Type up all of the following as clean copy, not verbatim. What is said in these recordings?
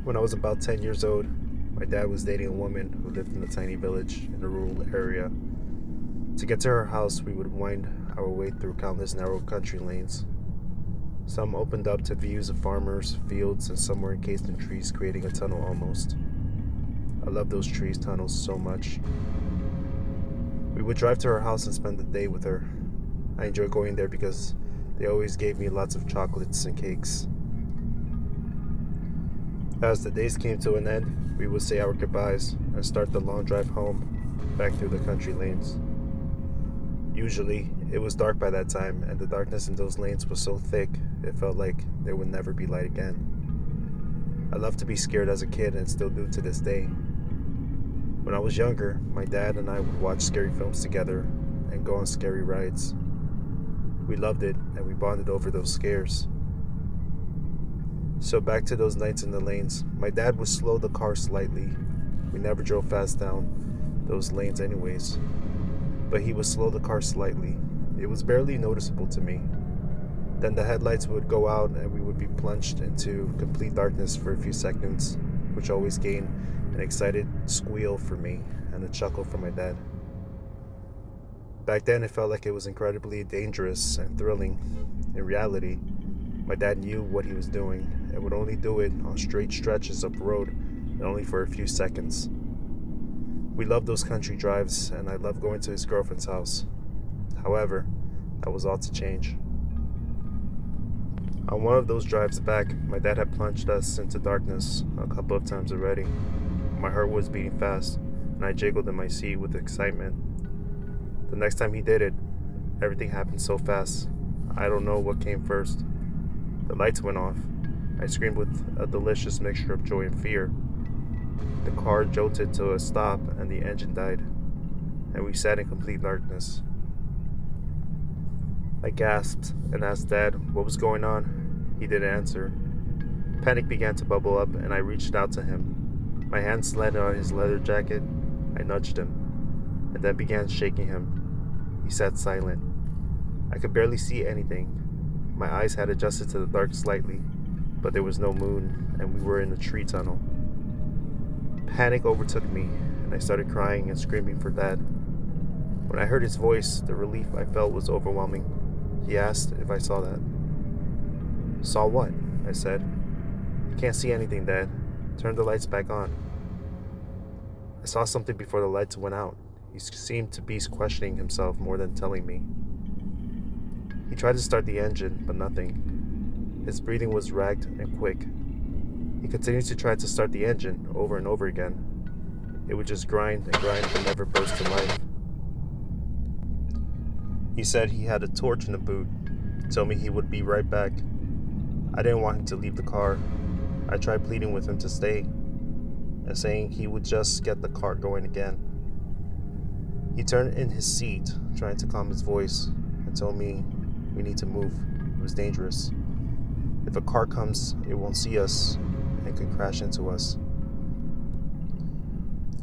When I was about 10 years old, my dad was dating a woman who lived in a tiny village in a rural area. To get to her house, we would wind our way through countless narrow country lanes. Some opened up to views of farmers, fields, and some were encased in trees, creating a tunnel almost. I love those trees tunnels so much. We would drive to her house and spend the day with her. I enjoy going there because they always gave me lots of chocolates and cakes. As the days came to an end, we would say our goodbyes and start the long drive home, back through the country lanes. Usually, it was dark by that time, and the darkness in those lanes was so thick, it felt like there would never be light again. I loved to be scared as a kid and still do to this day. When I was younger, my dad and I would watch scary films together and go on scary rides. We loved it, and we bonded over those scares. So back to those nights in the lanes, my dad would slow the car slightly. We never drove fast down those lanes anyways, but he would slow the car slightly. It was barely noticeable to me. Then the headlights would go out and we would be plunged into complete darkness for a few seconds, which always gained an excited squeal for me and a chuckle from my dad. Back then it felt like it was incredibly dangerous and thrilling. In reality, my dad knew what he was doing and would only do it on straight stretches of road and only for a few seconds. We loved those country drives and I loved going to his girlfriend's house. However, that was all to change. On one of those drives back, my dad had plunged us into darkness a couple of times already. My heart was beating fast and I jiggled in my seat with excitement. The next time he did it, everything happened so fast. I don't know what came first. The lights went off. I screamed with a delicious mixture of joy and fear. The car jolted to a stop and the engine died, and we sat in complete darkness. I gasped and asked Dad what was going on. He didn't answer. Panic began to bubble up and I reached out to him. My hands landed on his leather jacket. I nudged him and then began shaking him. He sat silent. I could barely see anything. My eyes had adjusted to the dark slightly, but there was no moon and we were in a tree tunnel. Panic overtook me and I started crying and screaming for Dad. When I heard his voice, the relief I felt was overwhelming. He asked if I saw that. Saw what? I said. I can't see anything, Dad. Turn the lights back on. I saw something before the lights went out. He seemed to be questioning himself more than telling me. He tried to start the engine, but nothing. His breathing was ragged and quick. He continued to try to start the engine over and over again. It would just grind and grind but never burst to life. He said he had a torch in the boot. He told me he would be right back. I didn't want him to leave the car. I tried pleading with him to stay and saying he would just get the car going again. He turned in his seat, trying to calm his voice, and told me we need to move. It was dangerous. If a car comes, it won't see us and could crash into us.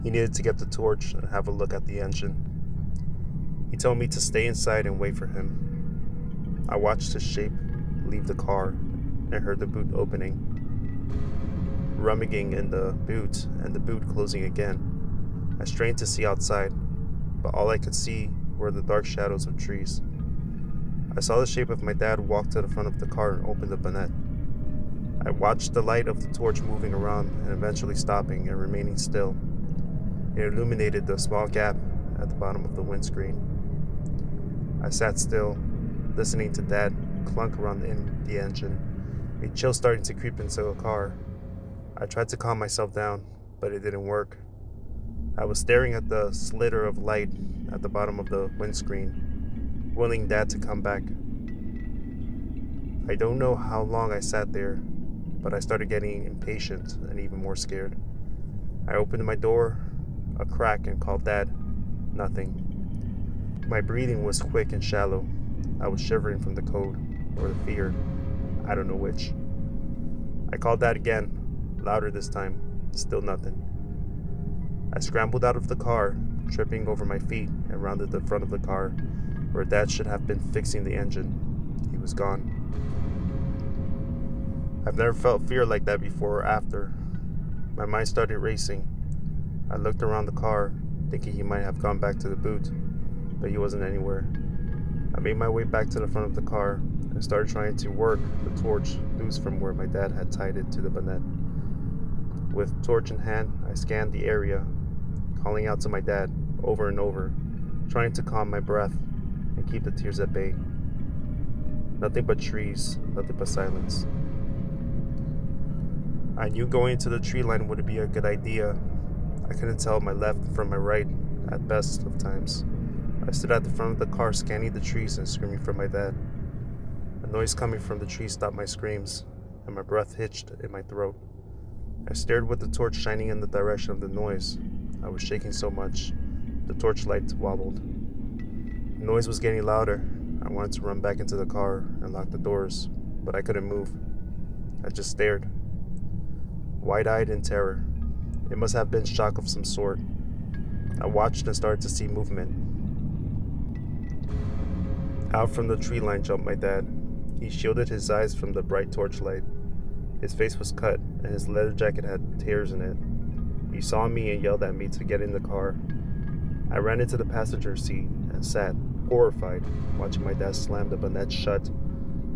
He needed to get the torch and have a look at the engine. He told me to stay inside and wait for him. I watched his shape leave the car and heard the boot opening, rummaging in the boot and the boot closing again. I strained to see outside, but all I could see were the dark shadows of trees. I saw the shape of my dad walk to the front of the car and open the bonnet. I watched the light of the torch moving around and eventually stopping and remaining still. It illuminated the small gap at the bottom of the windscreen. I sat still, listening to Dad clunk around in the engine, a chill starting to creep into the car. I tried to calm myself down, but it didn't work. I was staring at the slitter of light at the bottom of the windscreen, willing Dad to come back. I don't know how long I sat there, but I started getting impatient and even more scared. I opened my door a crack and called Dad. Nothing. My breathing was quick and shallow. I was shivering from the cold or the fear. I don't know which. I called Dad again, louder this time. Still nothing. I scrambled out of the car, tripping over my feet, and rounded the front of the car, where Dad should have been fixing the engine. He was gone. I've never felt fear like that before or after. My mind started racing. I looked around the car, thinking he might have gone back to the boot, but he wasn't anywhere. I made my way back to the front of the car and started trying to work the torch loose from where my dad had tied it to the bonnet. With torch in hand, I scanned the area, calling out to my dad over and over, trying to calm my breath and keep the tears at bay. Nothing but trees, nothing but silence. I knew going to the tree line would be a good idea. I couldn't tell my left from my right at best of times. I stood at the front of the car scanning the trees and screaming for my dad. The noise coming from the trees stopped my screams, and my breath hitched in my throat. I stared with the torch shining in the direction of the noise. I was shaking so much, the torchlight wobbled. The noise was getting louder. I wanted to run back into the car and lock the doors, but I couldn't move. I just stared, wide-eyed in terror. It must have been shock of some sort. I watched and started to see movement. Out from the tree line jumped my dad. He shielded his eyes from the bright torchlight. His face was cut, and his leather jacket had tears in it. He saw me and yelled at me to get in the car. I ran into the passenger seat and sat, horrified, watching my dad slam the bonnet shut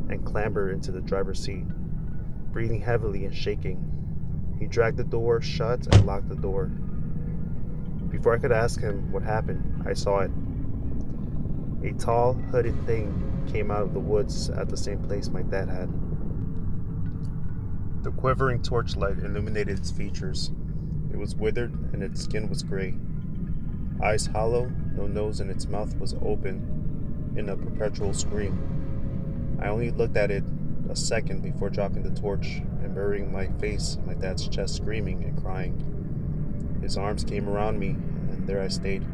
and clamber into the driver's seat, breathing heavily and shaking. He dragged the door shut and locked the door. Before I could ask him what happened, I saw it. A tall, hooded thing came out of the woods at the same place my dad had. The quivering torchlight illuminated its features. It was withered and its skin was gray. Eyes hollow, no nose, and its mouth was open in a perpetual scream. I only looked at it a second before dropping the torch and burying my face in my dad's chest, screaming and crying. His arms came around me, and there I stayed.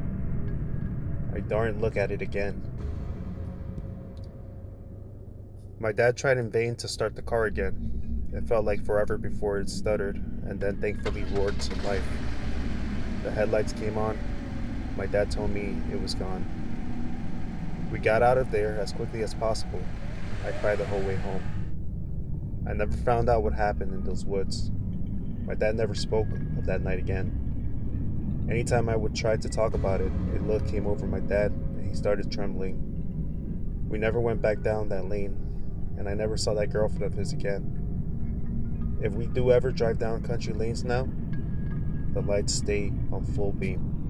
I daren't look at it again. My dad tried in vain to start the car again. It felt like forever before it stuttered, and then thankfully roared to life. The headlights came on. My dad told me it was gone. We got out of there as quickly as possible. I cried the whole way home. I never found out what happened in those woods. My dad never spoke of that night again. Anytime I would try to talk about it, a look came over my dad and he started trembling. We never went back down that lane, and I never saw that girlfriend of his again. If we do ever drive down country lanes now, the lights stay on full beam.